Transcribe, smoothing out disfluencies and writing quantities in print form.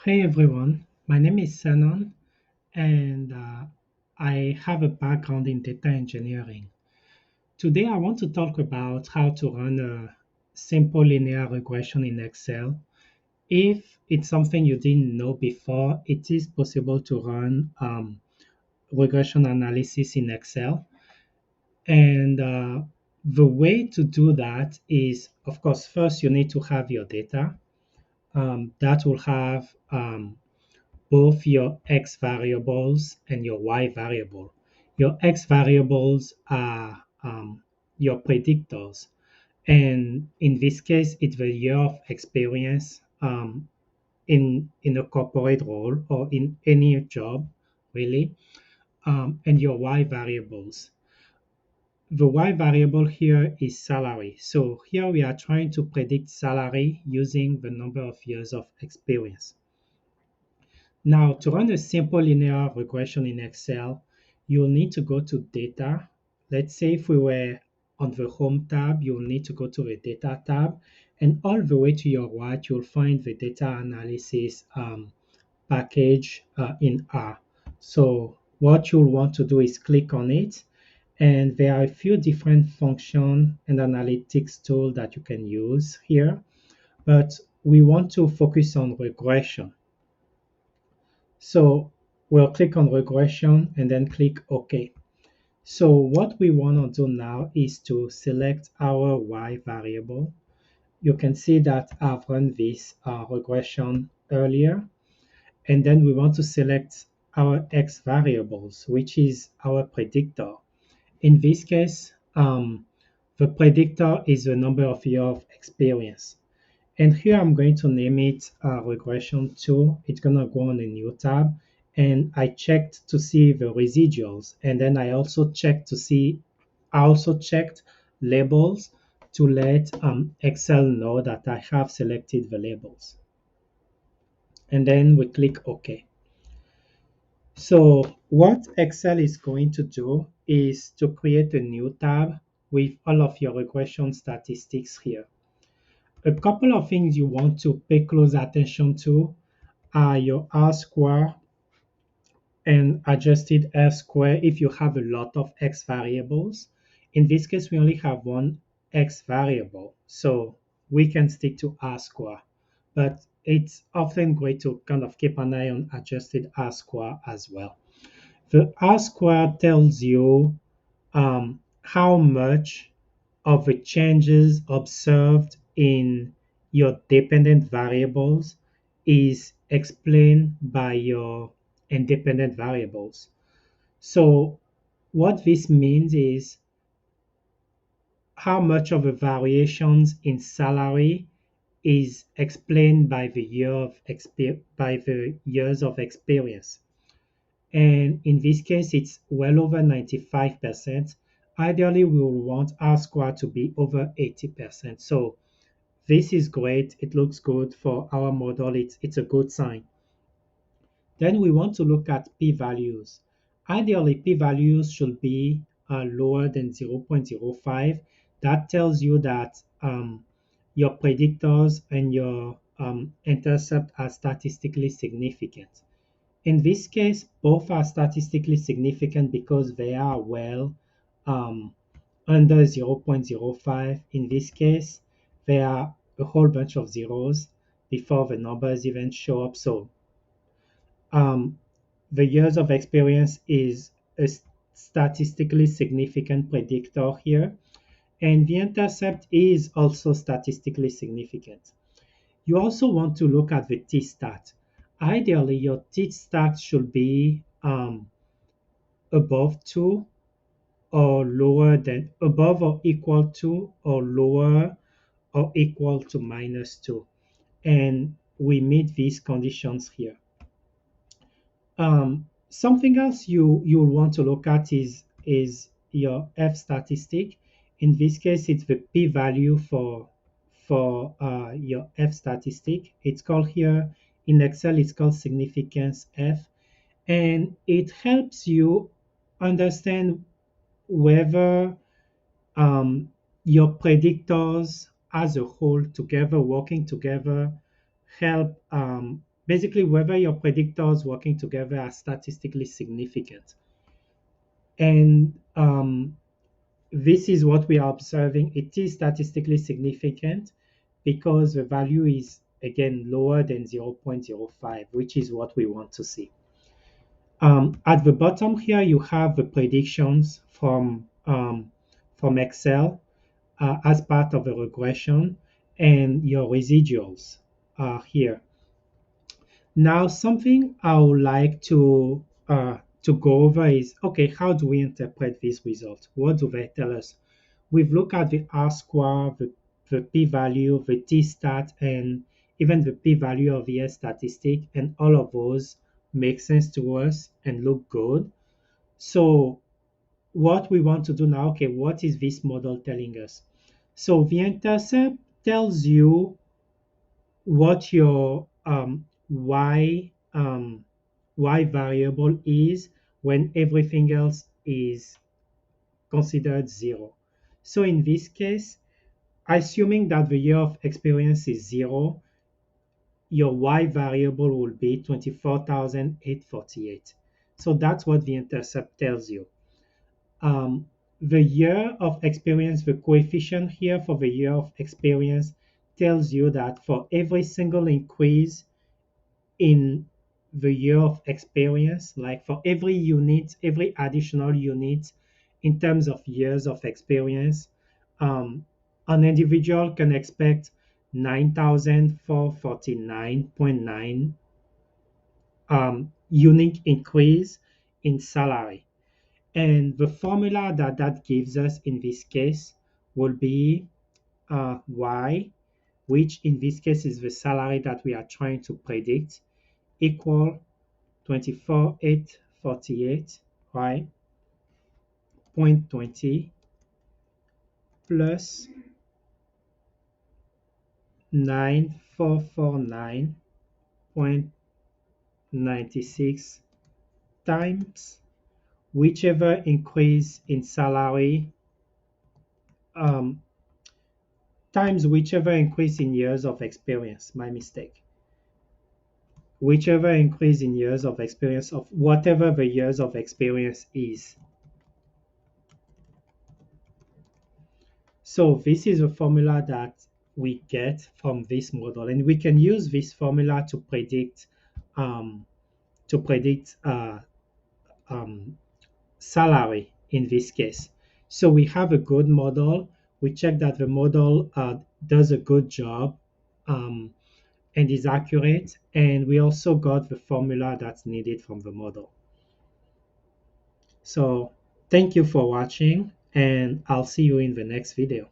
Hey everyone, my name is Sanon and I have a background in data engineering. Today I want to talk about how to run a simple linear regression in Excel. If it's something you didn't know before, it is possible to run regression analysis in Excel. And the way to do that is, of course, first you need to have your data. That will have both your x variables and your y variable. Your x variables are your predictors. And in this case, it's the year of experience in a corporate role or in any job, really, and your y variables. The y variable here is salary. So here we are trying to predict salary using the number of years of experience. Now, to run a simple linear regression in Excel, you'll need to go to Data. Let's say if we were on the Home tab, you'll need to go to the Data tab, and all the way to your right, you'll find the Data Analysis package in R. So what you'll want to do is click on it, and there are a few different function and analytics tools that you can use here, but we want to focus on regression. So we'll click on regression and then click OK. So what we want to do now is to select our y variable. You can see that I've run this regression earlier. And then we want to select our x variables, which is our predictor. In this case, the predictor is the number of years of experience. And here I'm going to name it regression 2. It's going to go on a new tab. And I checked to see the residuals. And then I also checked labels to let Excel know that I have selected the labels. And then we click OK. So what Excel is going to do is to create a new tab with all of your regression statistics here. A couple of things you want to pay close attention to are your R square and adjusted F square if you have a lot of X variables. In this case, we only have one X variable, so we can stick to R square. But it's often great to kind of keep an eye on adjusted R square as well. The R square tells you how much of the changes observed in your dependent variables is explained by your independent variables. So what this means is how much of the variations in salary is explained by the years of experience. And in this case, it's well over 95%. Ideally, we will want R square to be over 80%. So this is great. It looks good for our model. It's a good sign. Then we want to look at p-values. Ideally, p-values should be lower than 0.05. That tells you that your predictors and your intercept are statistically significant. In this case, both are statistically significant because they are well under 0.05. In this case, there are a whole bunch of zeros before the numbers even show up. So um, the years of experience is a statistically significant predictor here, and the intercept is also statistically significant. You also want to look at the t-stat. Ideally, your t-stat should be above 2 or lower than above or equal to or lower or equal to -2. And we meet these conditions here. Something else you'll want to look at is your F statistic. In this case, it's the p-value for your F statistic. It's called here in Excel. It's called significance F, and it helps you understand whether your predictors as a whole together, working together, help basically whether your predictors working together are statistically significant. And this is what we are observing. It is statistically significant because the value is again lower than 0.05, which is what we want to see. At the bottom here, you have the predictions from Excel as part of the regression, and your residuals are here. Now, something I would like to go over is, okay, how do we interpret these results? What do they tell us? We've looked at the R-square, the p-value, the t-stat, and even the p-value of the S statistic, and all of those make sense to us and look good. So what we want to do now, okay, what is this model telling us? So the intercept tells you what your y variable is when everything else is considered zero. So in this case, assuming that the year of experience is zero, your y variable will be 24,848. So that's what the intercept tells you. The year of experience, the coefficient here for the year of experience tells you that for every single increase in the year of experience, like for every unit, every additional unit in terms of years of experience, an individual can expect 9,449.9 unique increase in salary. And the formula that gives us in this case will be y, which in this case is the salary that we are trying to predict, equal 24,848, right? 0.20 plus 9,449.96 times whichever increase in salary um, times whichever increase in years of experience. My mistake. Whichever increase in years of experience of whatever the years of experience is. So this is a formula that we get from this model, and we can use this formula um, to predict salary in this case. So we have a good model. We check that the model does a good job and is accurate, and we also got the formula that's needed from the model. So thank you for watching, and I'll see you in the next video.